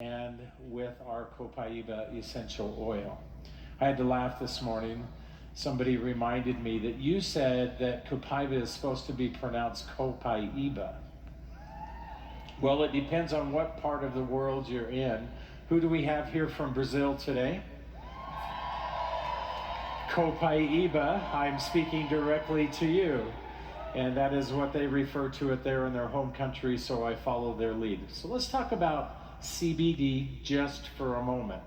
and with our Copaiba essential oil. I had to laugh this morning. Somebody reminded me that you said that Copaiba is supposed to be pronounced Copaiba. Well, it depends on what part of the world you're in. Who do we have here from Brazil today? Copaiba, I'm speaking directly to you. And that is what they refer to it there in their home country, so I follow their lead. So let's talk about CBD just for a moment.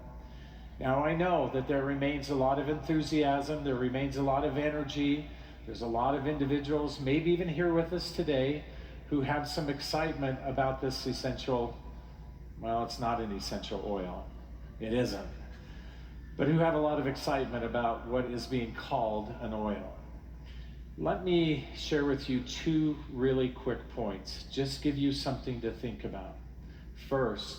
Now I know that there remains a lot of enthusiasm, there remains a lot of energy, there's a lot of individuals, maybe even here with us today, who have some excitement about this essential, well, it's not an essential oil, it isn't, but who have a lot of excitement about what is being called an oil. Let me share with you two really quick points, just give you something to think about. First,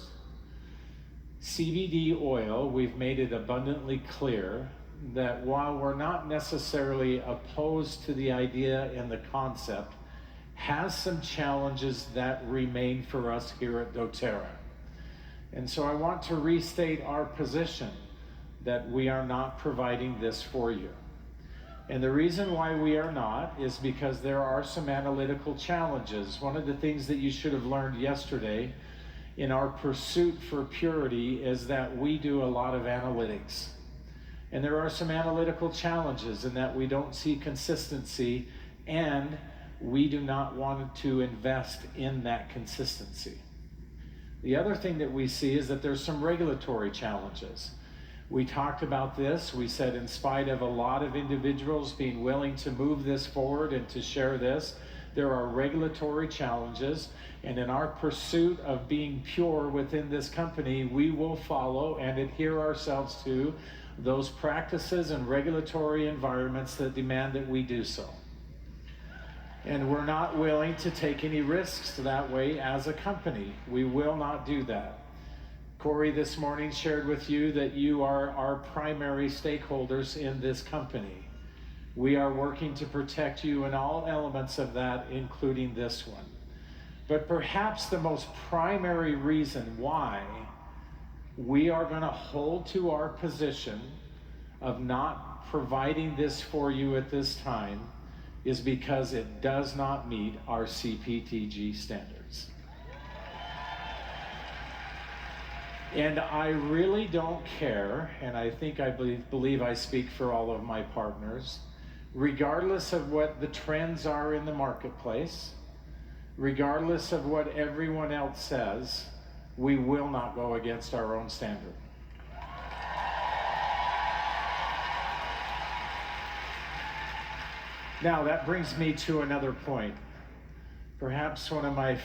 CBD oil, we've made it abundantly clear that while we're not necessarily opposed to the idea and the concept, has some challenges that remain for us here at doTERRA. And so I want to restate our position that we are not providing this for you. And the reason why we are not is because there are some analytical challenges. One of the things that you should have learned yesterday in our pursuit for purity is that we do a lot of analytics. And there are some analytical challenges in that we don't see consistency, and we do not want to invest in that consistency. The other thing that we see is that there's some regulatory challenges. We talked about this. We said in spite of a lot of individuals being willing to move this forward and to share this, there are regulatory challenges, and in our pursuit of being pure within this company, we will follow and adhere ourselves to those practices and regulatory environments that demand that we do so. And we're not willing to take any risks that way as a company. We will not do that. Corey this morning shared with you that you are our primary stakeholders in this company. We are working to protect you in all elements of that, including this one. But perhaps the most primary reason why we are going to hold to our position of not providing this for you at this time is because it does not meet our CPTG standards. And I really don't care, and I think I believe I speak for all of my partners, regardless of what the trends are in the marketplace, regardless of what everyone else says, we will not go against our own standard. Now that brings me to another point. Perhaps one of my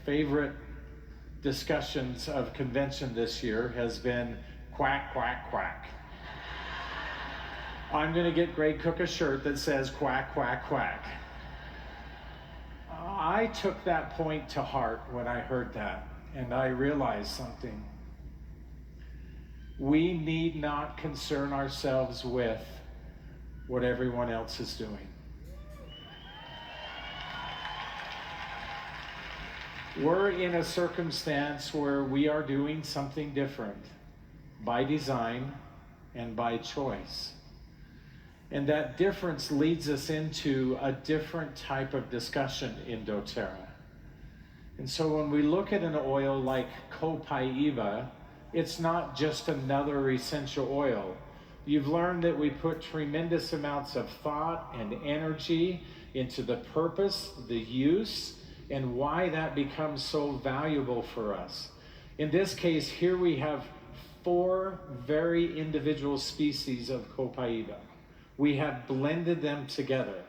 favorite discussions of convention this year has been quack, quack, quack. I'm going to get Greg Cook a shirt that says quack, quack, quack. I took that point to heart when I heard that, and I realized something. We need not concern ourselves with what everyone else is doing. We're in a circumstance where we are doing something different by design and by choice. And that difference leads us into a different type of discussion in doTERRA. And so when we look at an oil like Copaiba, it's not just another essential oil. You've learned that we put tremendous amounts of thought and energy into the purpose, the use, and why that becomes so valuable for us. In this case, here we have 4 very individual species of Copaiba. We have blended them together.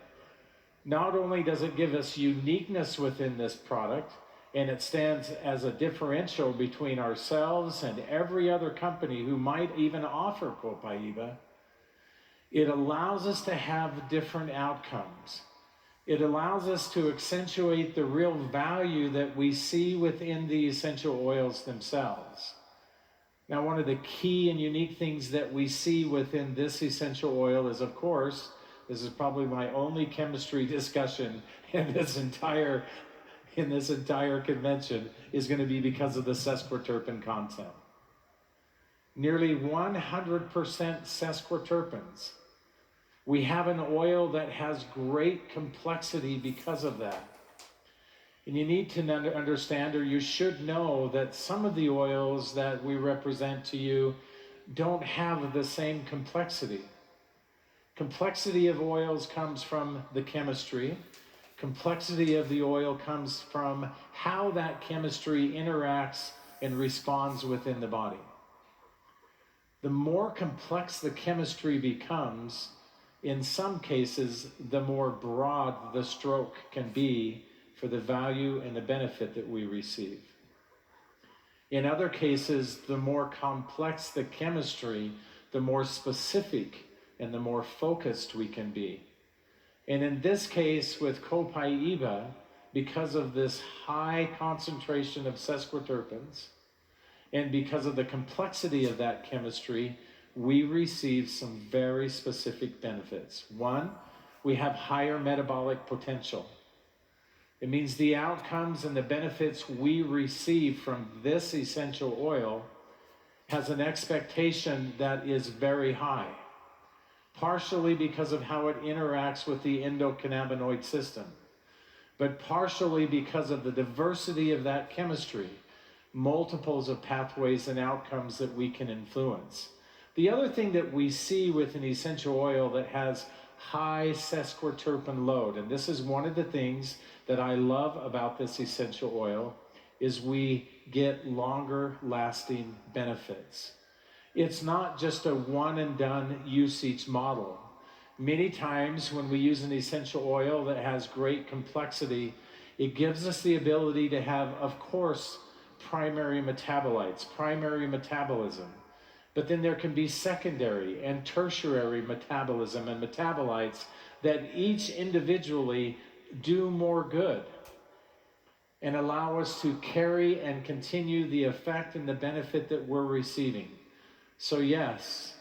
Not only does it give us uniqueness within this product, and it stands as a differential between ourselves and every other company who might even offer Copaiba, it allows us to have different outcomes. It allows us to accentuate the real value that we see within the essential oils themselves. Now, one of the key and unique things that we see within this essential oil is, of course, this is probably my only chemistry discussion in this entire in this entire convention is going to be because of the sesquiterpene content. Nearly 100% sesquiterpenes. We have an oil that has great complexity because of that. And you need to understand, or you should know, that some of the oils that we represent to you don't have the same complexity. Complexity of oils comes from the chemistry. Complexity of the oil comes from how that chemistry interacts and responds within the body. The more complex the chemistry becomes, in some cases, the more broad the stroke can be for the value and the benefit that we receive. In other cases, the more complex the chemistry, the more specific and the more focused we can be. And in this case with Copaiba, because of this high concentration of sesquiterpenes, and because of the complexity of that chemistry, we receive some very specific benefits. One, we have higher metabolic potential. It means the outcomes and the benefits we receive from this essential oil has an expectation that is very high, partially because of how it interacts with the endocannabinoid system, but partially because of the diversity of that chemistry, multiples of pathways and outcomes that we can influence. The other thing that we see with an essential oil that has high sesquiterpene load, and this is one of the things that I love about this essential oil, is we get longer lasting benefits. It's not just a one and done usage model. Many times when we use an essential oil that has great complexity, it gives us the ability to have, of course, primary metabolites, primary metabolism. But then there can be secondary and tertiary metabolism and metabolites that each individually do more good and allow us to carry and continue the effect and the benefit that we're receiving. So yes,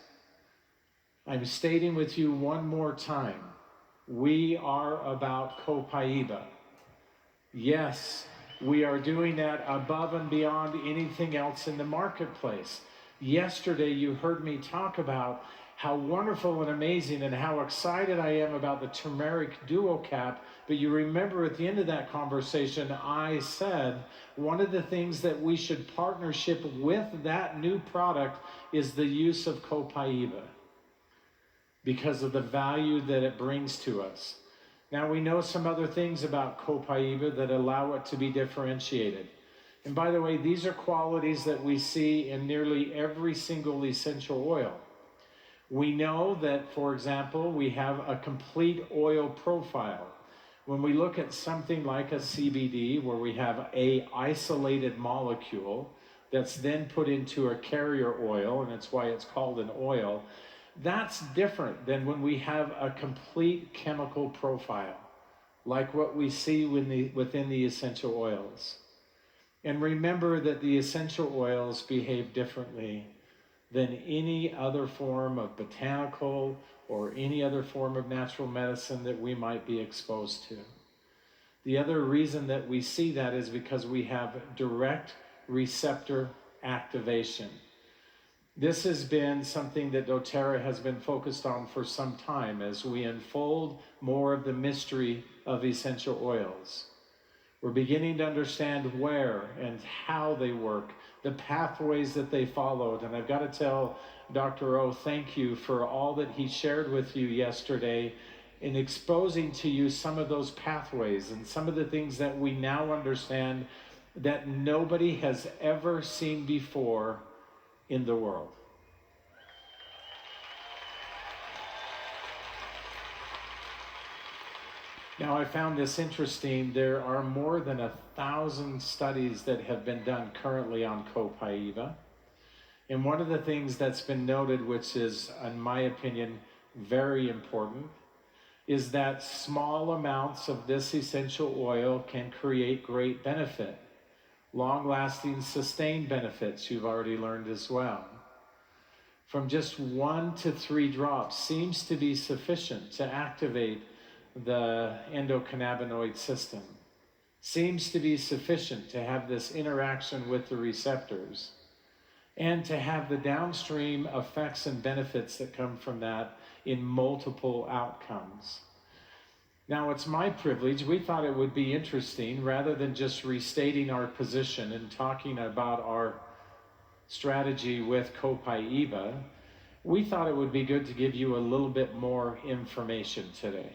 I'm stating with you one more time, we are about Copaiba. Yes, we are doing that above and beyond anything else in the marketplace. Yesterday, you heard me talk about how wonderful and amazing and how excited I am about the turmeric duo cap. But you remember at the end of that conversation, I said one of the things that we should partnership with that new product is the use of Copaiba because of the value that it brings to us. Now we know some other things about Copaiba that allow it to be differentiated. And by the way, these are qualities that we see in nearly every single essential oil. We know that, for example, we have a complete oil profile. When we look at something like a CBD, where we have a isolated molecule that's then put into a carrier oil, and that's why it's called an oil, that's different than when we have a complete chemical profile, like what we see within the essential oils. And remember that the essential oils behave differently than any other form of botanical or any other form of natural medicine that we might be exposed to. The other reason that we see that is because we have direct receptor activation. This has been something that doTERRA has been focused on for some time as we unfold more of the mystery of essential oils. We're beginning to understand where and how they work, the pathways that they followed. And I've got to tell Dr. O, thank you for all that he shared with you yesterday in exposing to you some of those pathways and some of the things that we now understand that nobody has ever seen before in the world. Now, I found this interesting. There are more than 1,000 studies that have been done currently on Copaiba. And one of the things that's been noted, which is, in my opinion, very important, is that small amounts of this essential oil can create great benefit. Long-lasting, sustained benefits, you've already learned as well. From just 1 to 3 drops seems to be sufficient to activate the endocannabinoid system. seems to be sufficient to have this interaction with the receptors and to have the downstream effects and benefits that come from that in multiple outcomes. Now, it's my privilege. We thought it would be interesting, rather than just restating our position and talking about our strategy with Copaiba, we thought it would be good to give you a little bit more information today.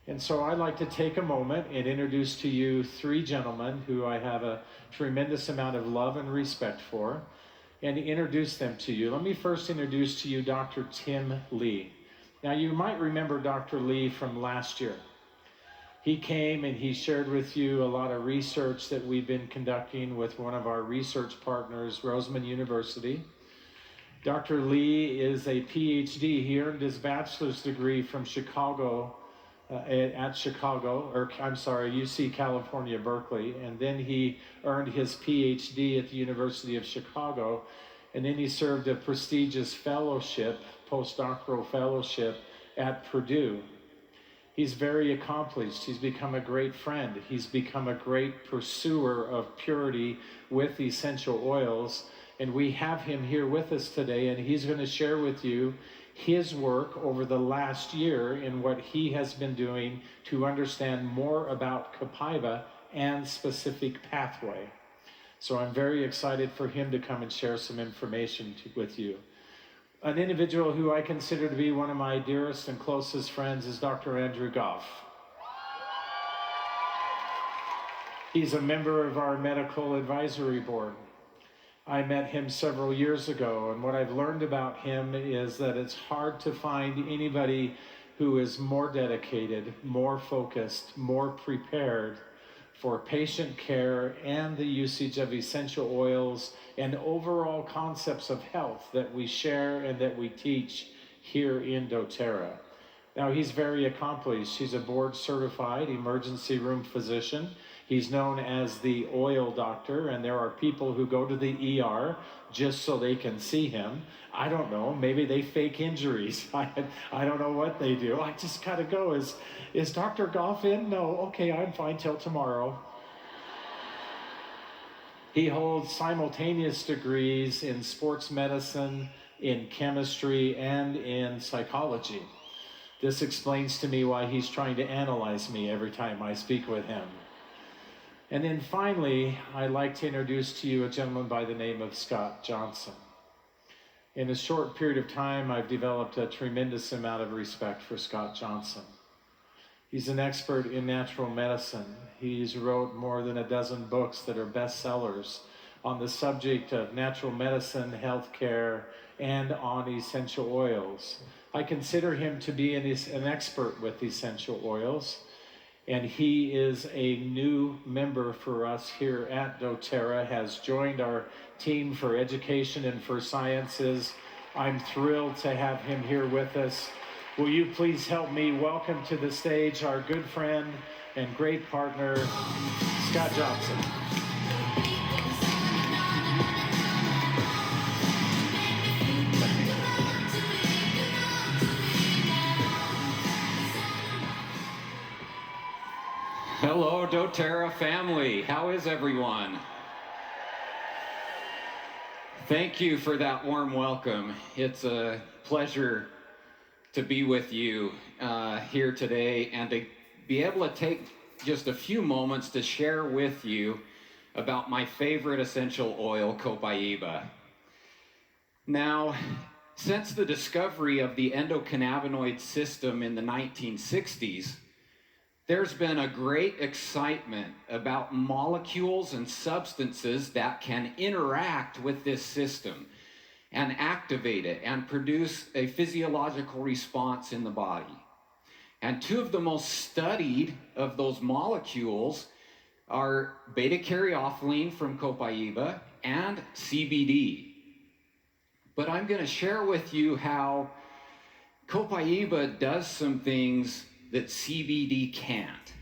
And so I'd like to take a moment and introduce to you three gentlemen who I have a tremendous amount of love and respect for, and introduce them to you. Let me first introduce to you Dr. Tim Lee. Now, you might remember Dr. Lee from last year. He came and he shared with you a lot of research that we've been conducting with one of our research partners, Roseman University. Dr. Lee is a PhD. He earned his bachelor's degree from Chicago, UC California, Berkeley, and then he earned his PhD at the University of Chicago, and then he served a prestigious fellowship, postdoctoral fellowship at Purdue. He's very accomplished. He's become a great friend. He's become a great pursuer of purity with essential oils, and we have him here with us today, and he's going to share with you his work over the last year and what he has been doing to understand more about Copaiba and specific pathway. So I'm very excited for him to come and share some information with you. An individual who I consider to be one of my dearest and closest friends is Dr. Andrew Goff. He's a member of our medical advisory board. I met him several years ago, and what I've learned about him is that it's hard to find anybody who is more dedicated, more focused, more prepared for patient care and the usage of essential oils and overall concepts of health that we share and that we teach here in doTERRA. Now, he's very accomplished. He's a board-certified emergency room physician. He's known as the oil doctor, and there are people who go to the ER just so they can see him. I don't know, maybe they fake injuries. I don't know what they do. I just gotta go. Is Dr. Goff in? No, okay, I'm fine till tomorrow. He holds simultaneous degrees in sports medicine, in chemistry, and in psychology. This explains to me why he's trying to analyze me every time I speak with him. And then finally, I'd like to introduce to you a gentleman by the name of Scott Johnson. In a short period of time, I've developed a tremendous amount of respect for Scott Johnson. He's an expert in natural medicine. He's wrote more than a dozen books that are bestsellers on the subject of natural medicine, healthcare, and on essential oils. I consider him to be an expert with essential oils, and he is a new member for us here at doTERRA, has joined our team for education and for sciences. I'm thrilled to have him here with us. Will you please help me welcome to the stage our good friend and great partner, Scott Johnson. Hello, doTERRA family. How is everyone? Thank you for that warm welcome. It's a pleasure to be with you here today and to be able to take just a few moments to share with you about my favorite essential oil, Copaiba. Now, since the discovery of the endocannabinoid system in the 1960s, there's been a great excitement about molecules and substances that can interact with this system and activate it and produce a physiological response in the body. And two of the most studied of those molecules are beta-caryophyllene from Copaiba and CBD. But I'm going to share with you how Copaiba does some things that CBD can't.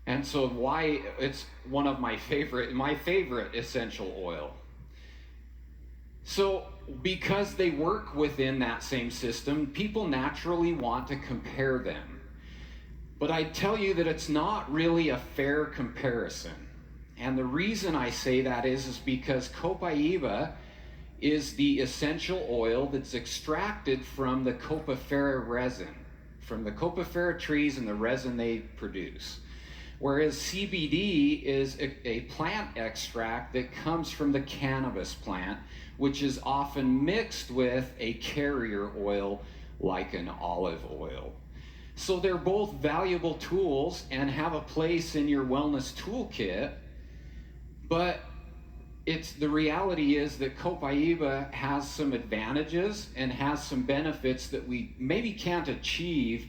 And so why it's one of my favorite essential oil. So because they work within that same system, people naturally want to compare them. But I tell you that it's not really a fair comparison. And the reason I say that is because Copaiba is the essential oil that's extracted from the Copaiba resin, from the Copaiba trees and the resin they produce. Whereas CBD is a plant extract that comes from the cannabis plant, which is often mixed with a carrier oil like an olive oil. So they're both valuable tools and have a place in your wellness toolkit, but the reality is that Copaiba has some advantages and has some benefits that we maybe can't achieve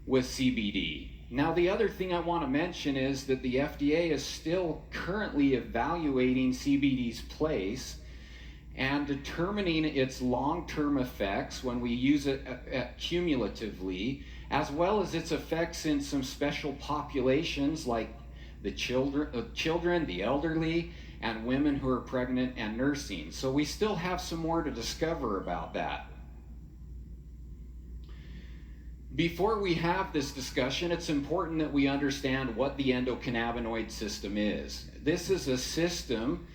with CBD. Now, the other thing I want to mention is that the FDA is still currently evaluating CBD's place and determining its long-term effects when we use it cumulatively, as well as its effects in some special populations like the children, the elderly, and women who are pregnant and nursing. So we still have some more to discover about that. Before we have this discussion, it's important that we understand what the endocannabinoid system is. This is a system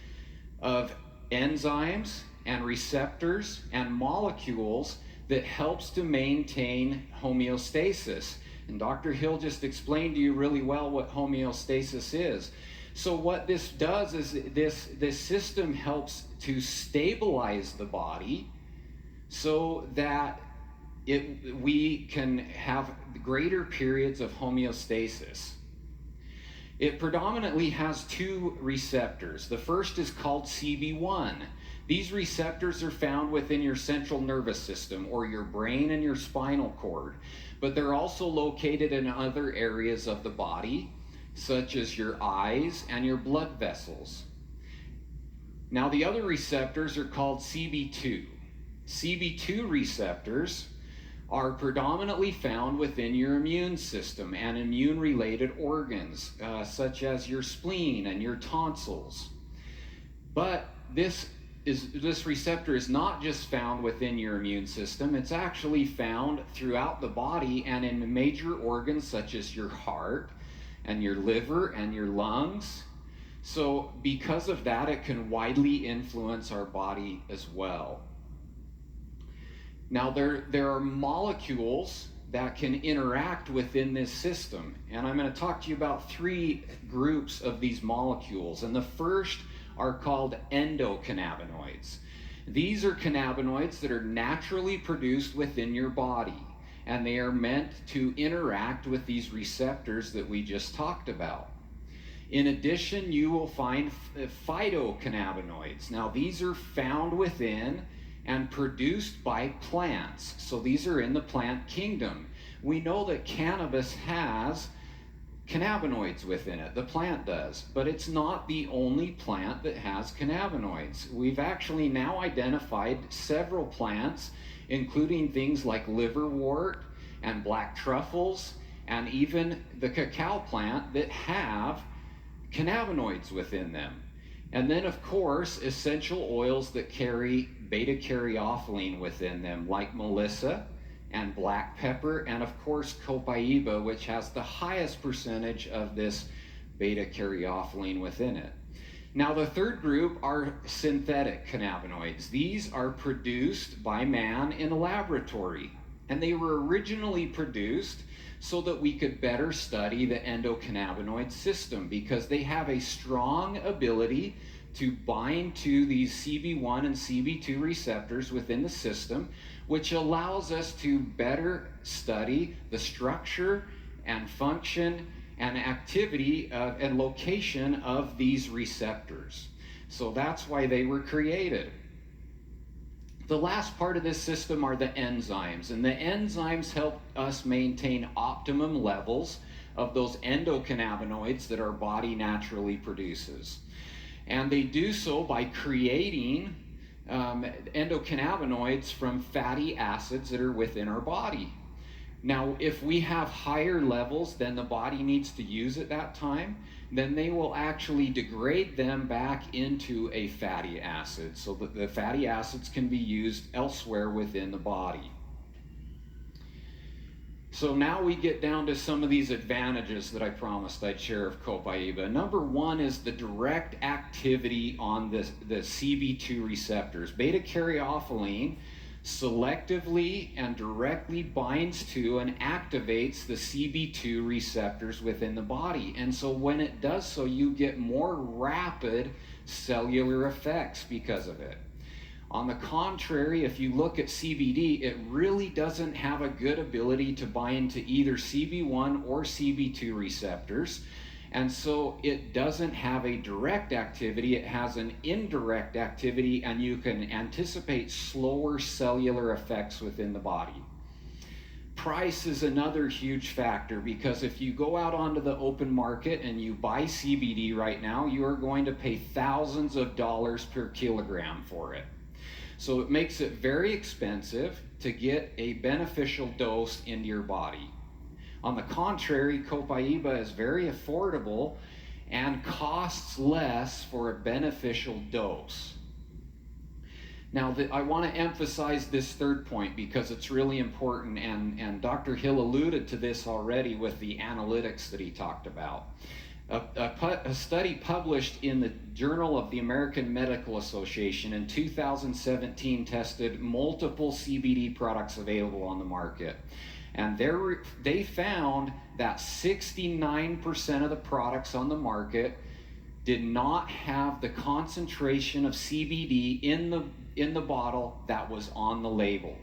of enzymes and receptors and molecules that helps to maintain homeostasis. And Dr. Hill just explained to you really well what homeostasis is. So what this does is this system helps to stabilize the body so that we can have greater periods of homeostasis. It predominantly has two receptors. The first is called CB1. These receptors are found within your central nervous system, or your brain and your spinal cord, but they're also located in other areas of the body, such as your eyes and your blood vessels. Now, the other receptors are called CB2. CB2 receptors are predominantly found within your immune system and immune-related organs, such as your spleen and your tonsils. But this receptor is not just found within your immune system, it's actually found throughout the body and in major organs such as your heart and your liver and your lungs. So because of that, it can widely influence our body as well. Now, there are molecules that can interact within this system, and I'm going to talk to you about three groups of these molecules. And the first are called endocannabinoids. These are cannabinoids that are naturally produced within your body, and they are meant to interact with these receptors that we just talked about. In addition, you will find phytocannabinoids. Now, these are found within and produced by plants. So these are in the plant kingdom. We know that cannabis has cannabinoids within it, the plant does, but it's not the only plant that has cannabinoids. We've actually now identified several plants, including things like liverwort and black truffles, and even the cacao plant, that have cannabinoids within them. And then, of course, essential oils that carry beta-caryophyllene within them, like melissa and black pepper, and of course Copaiba, which has the highest percentage of this beta-caryophyllene within it. Now, the third group are synthetic cannabinoids. These are produced by man in a laboratory, and they were originally produced so that we could better study the endocannabinoid system, because they have a strong ability to bind to these CB1 and CB2 receptors within the system, which allows us to better study the structure and function and activity and location of these receptors. So that's why they were created. The last part of this system are the enzymes, and the enzymes help us maintain optimum levels of those endocannabinoids that our body naturally produces. And they do so by creating endocannabinoids from fatty acids that are within our body. Now, if we have higher levels than the body needs to use at that time, then they will actually degrade them back into a fatty acid, so that the fatty acids can be used elsewhere within the body. So now we get down to some of these advantages that I promised I'd share of Copaiba. Number one is the direct activity on the CB2 receptors. Beta-caryophyllene selectively and directly binds to and activates the CB2 receptors within the body. And so when it does so, you get more rapid cellular effects because of it. On the contrary, if you look at CBD, it really doesn't have a good ability to bind to either CB1 or CB2 receptors. And so it doesn't have a direct activity, it has an indirect activity, and you can anticipate slower cellular effects within the body. Price is another huge factor, because if you go out onto the open market and you buy CBD right now, you are going to pay thousands of dollars per kilogram for it. So it makes it very expensive to get a beneficial dose into your body. On the contrary, Copaiba is very affordable and costs less for a beneficial dose. Now, I want to emphasize this third point because it's really important, and Dr. Hill alluded to this already with the analytics that he talked about. A study published in the Journal of the American Medical Association in 2017 tested multiple CBD products available on the market. And they found that 69% of the products on the market did not have the concentration of CBD in the bottle that was on the label.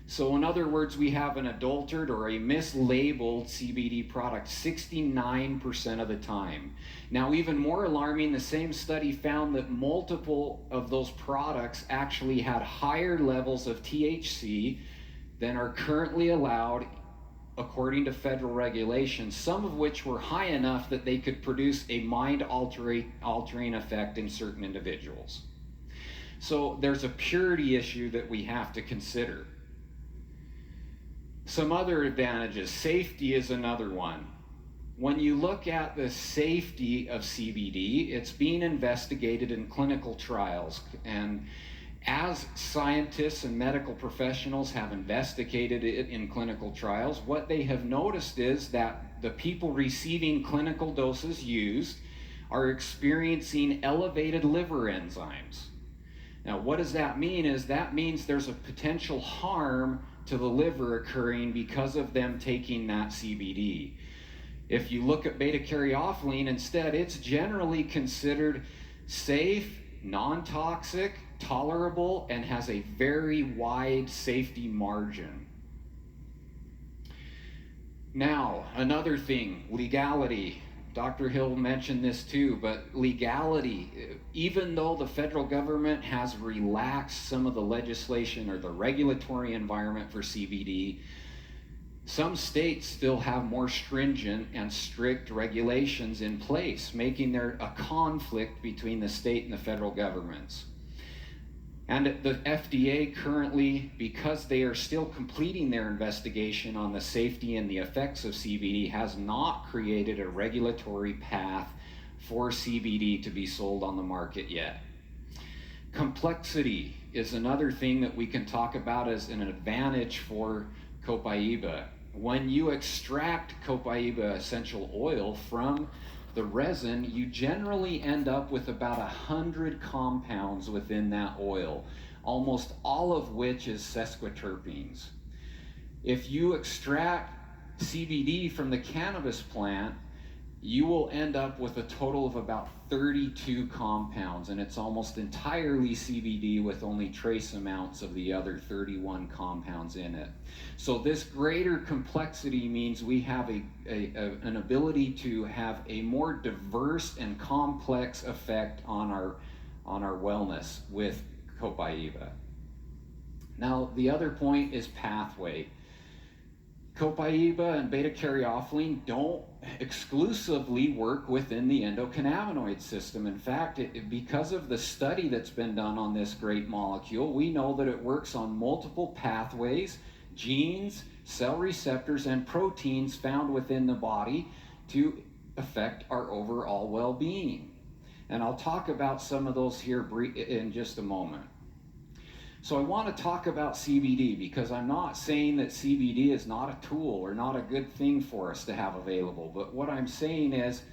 So in other words, we have an adulterated or a mislabeled CBD product 69% of the time. Now, even more alarming, the same study found that multiple of those products actually had higher levels of THC than are currently allowed according to federal regulations, some of which were high enough that they could produce a mind-altering effect in certain individuals. So there's a purity issue that we have to consider. Some other advantages. Safety is another one. When you look at the safety of CBD, it's being investigated in clinical trials. And as scientists and medical professionals have investigated it in clinical trials, what they have noticed is that the people receiving clinical doses used are experiencing elevated liver enzymes. Now, what does that mean? That means there's a potential harm to the liver occurring because of them taking that CBD. If you look at beta-caryophyllene instead, it's generally considered safe, non-toxic, tolerable, and has a very wide safety margin. Now, another thing, legality. Dr. Hill mentioned this too, but legality, even though the federal government has relaxed some of the legislation or the regulatory environment for CBD, some states still have more stringent and strict regulations in place, making there a conflict between the state and the federal governments. And the FDA currently, because they are still completing their investigation on the safety and the effects of CBD, has not created a regulatory path for CBD to be sold on the market yet. Complexity is another thing that we can talk about as an advantage for Copaiba. When you extract Copaiba essential oil from the resin, you generally end up with about 100 compounds within that oil, almost all of which is sesquiterpenes. If you extract CBD from the cannabis plant, you will end up with a total of about 32 compounds, and it's almost entirely CBD with only trace amounts of the other 31 compounds in it. So this greater complexity means we have an ability to have a more diverse and complex effect on our wellness with Copaiba. Now, the other point is pathway. Copaiba and beta-caryophyllene don't exclusively work within the endocannabinoid system. In fact, because of the study that's been done on this great molecule, we know that it works on multiple pathways, genes, cell receptors, and proteins found within the body to affect our overall well-being. And I'll talk about some of those here in just a moment. So I want to talk about CBD because I'm not saying that CBD is not a tool or not a good thing for us to have available, but what I'm saying is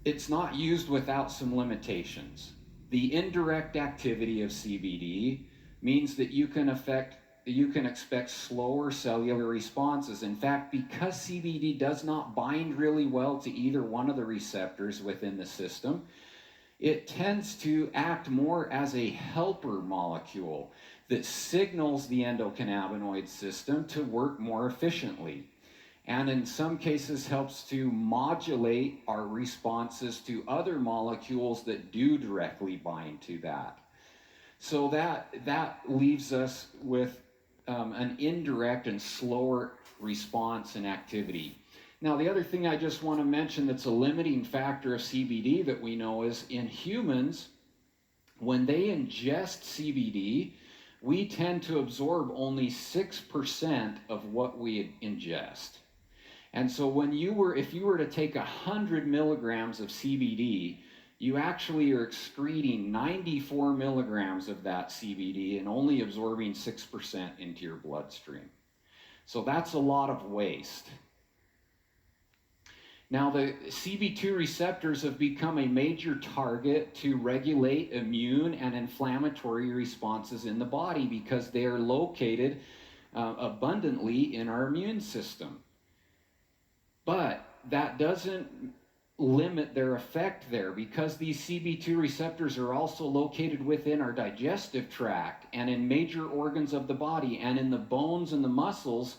it's not used without some limitations. The indirect activity of CBD means that you can expect slower cellular responses. In fact, because CBD does not bind really well to either one of the receptors within the system, it tends to act more as a helper molecule that signals the endocannabinoid system to work more efficiently, and in some cases helps to modulate our responses to other molecules that do directly bind to that. So that leaves us with an indirect and slower response and activity. Now, the other thing I just want to mention that's a limiting factor of CBD that we know is in humans, when they ingest CBD, we tend to absorb only 6% of what we ingest. And so if you were to take 100 milligrams of CBD, you actually are excreting 94 milligrams of that CBD and only absorbing 6% into your bloodstream. So that's a lot of waste. Now, the CB2 receptors have become a major target to regulate immune and inflammatory responses in the body because they are located abundantly in our immune system. But that doesn't limit their effect there, because these CB2 receptors are also located within our digestive tract and in major organs of the body and in the bones and the muscles.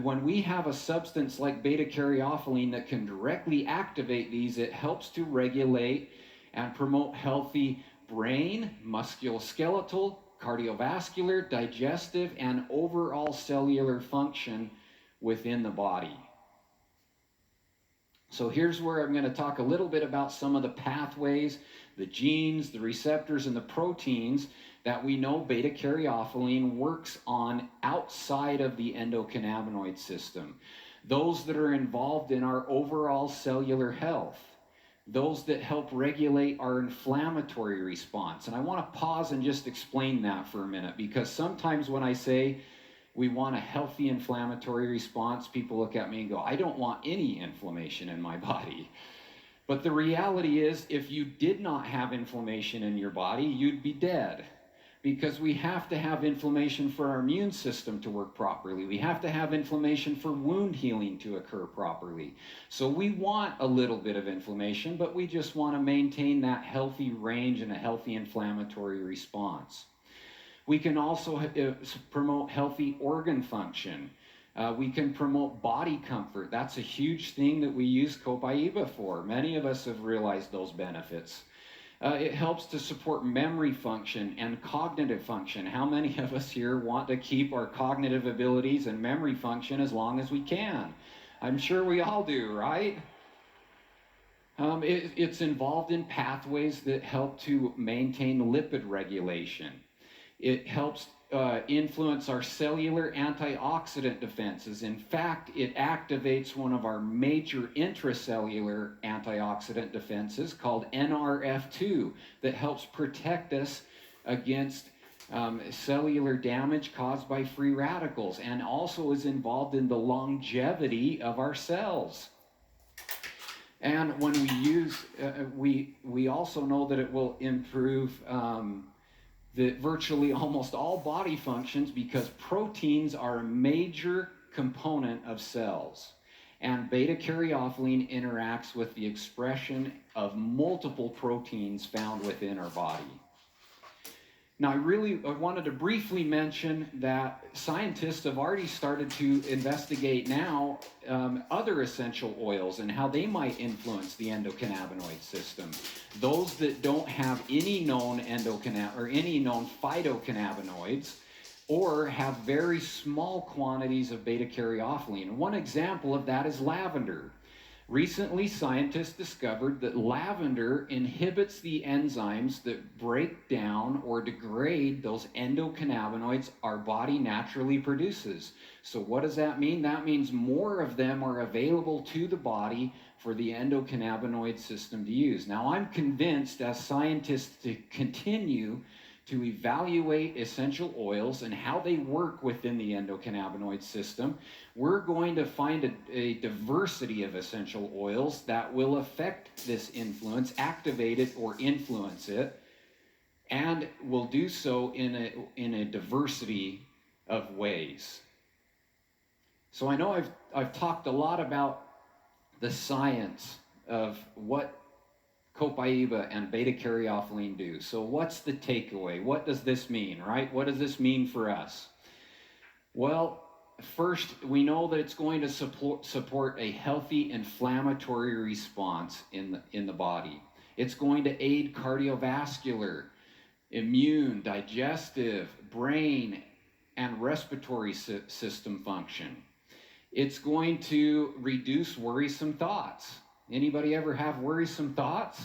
When we have a substance like beta-caryophyllene that can directly activate these, it helps to regulate and promote healthy brain, musculoskeletal, cardiovascular, digestive, and overall cellular function within the body. So here's where I'm going to talk a little bit about some of the pathways, the genes, the receptors, and the proteins that we know beta-caryophyllene works on outside of the endocannabinoid system. Those that are involved in our overall cellular health. Those that help regulate our inflammatory response. And I want to pause and just explain that for a minute, because sometimes when I say we want a healthy inflammatory response, people look at me and go, I don't want any inflammation in my body. But the reality is, if you did not have inflammation in your body, you'd be dead. Because we have to have inflammation for our immune system to work properly. We have to have inflammation for wound healing to occur properly. So we want a little bit of inflammation, but we just want to maintain that healthy range and a healthy inflammatory response. We can also promote healthy organ function. We can promote body comfort. That's a huge thing that we use Copaiba for. Many of us have realized those benefits. It helps to support memory function and cognitive function. How many of us here want to keep our cognitive abilities and memory function as long as we can? I'm sure we all do, right? It's involved in pathways that help to maintain lipid regulation. It helps influence our cellular antioxidant defenses. In fact, it activates one of our major intracellular antioxidant defenses called NRF2 that helps protect us against cellular damage caused by free radicals, and also is involved in the longevity of our cells. And when we use, we also know that it will improve virtually almost all body functions, because proteins are a major component of cells. And beta-caryophyllene interacts with the expression of multiple proteins found within our body. Now, I wanted to briefly mention that scientists have already started to investigate now other essential oils and how they might influence the endocannabinoid system. Those that don't have any known phytocannabinoids, or have very small quantities of beta-caryophyllene. And one example of that is lavender. Recently, scientists discovered that lavender inhibits the enzymes that break down or degrade those endocannabinoids our body naturally produces. So what does that mean? That means more of them are available to the body for the endocannabinoid system to use. Now, I'm convinced as scientists to continue to evaluate essential oils and how they work within the endocannabinoid system, we're going to find a diversity of essential oils that will affect this influence, activate it, or influence it, and will do so in a diversity of ways. So I know I've talked a lot about the science of what Copaiba and beta-caryophyllene do. So what's the takeaway? What does this mean, right? What does this mean for us? Well, first, we know that it's going to support a healthy inflammatory response in the body. It's going to aid cardiovascular, immune, digestive, brain, and respiratory system function. It's going to reduce worrisome thoughts. Anybody ever have worrisome thoughts?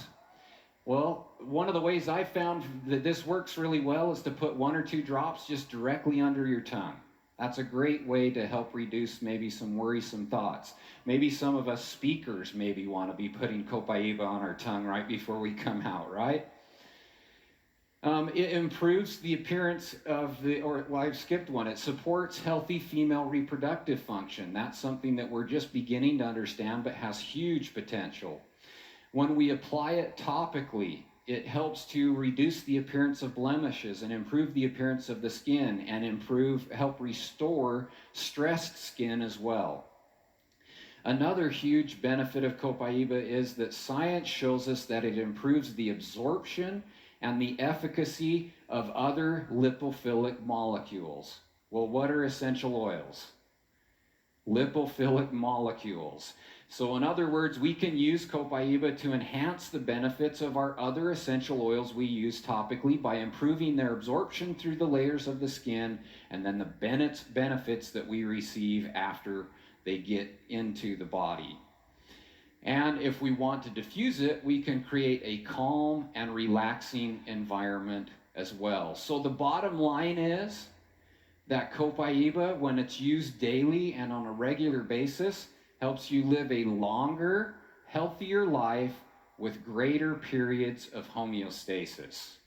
Well, one of the ways I found that this works really well is to put 1 or 2 drops just directly under your tongue. That's a great way to help reduce maybe some worrisome thoughts. Maybe some of us speakers maybe want to be putting Copaiba on our tongue right before we come out, right? It improves the appearance of I've skipped one. It supports healthy female reproductive function. That's something that we're just beginning to understand, but has huge potential. When we apply it topically, it helps to reduce the appearance of blemishes and improve the appearance of the skin and help restore stressed skin as well. Another huge benefit of Copaiba is that science shows us that it improves the absorption and the efficacy of other lipophilic molecules. Well, what are essential oils? Lipophilic molecules. So in other words, we can use Copaiba to enhance the benefits of our other essential oils we use topically by improving their absorption through the layers of the skin and then the benefits that we receive after they get into the body. And if we want to diffuse it, we can create a calm and relaxing environment as well. So the bottom line is that Copaiba, when it's used daily and on a regular basis, helps you live a longer, healthier life with greater periods of homeostasis.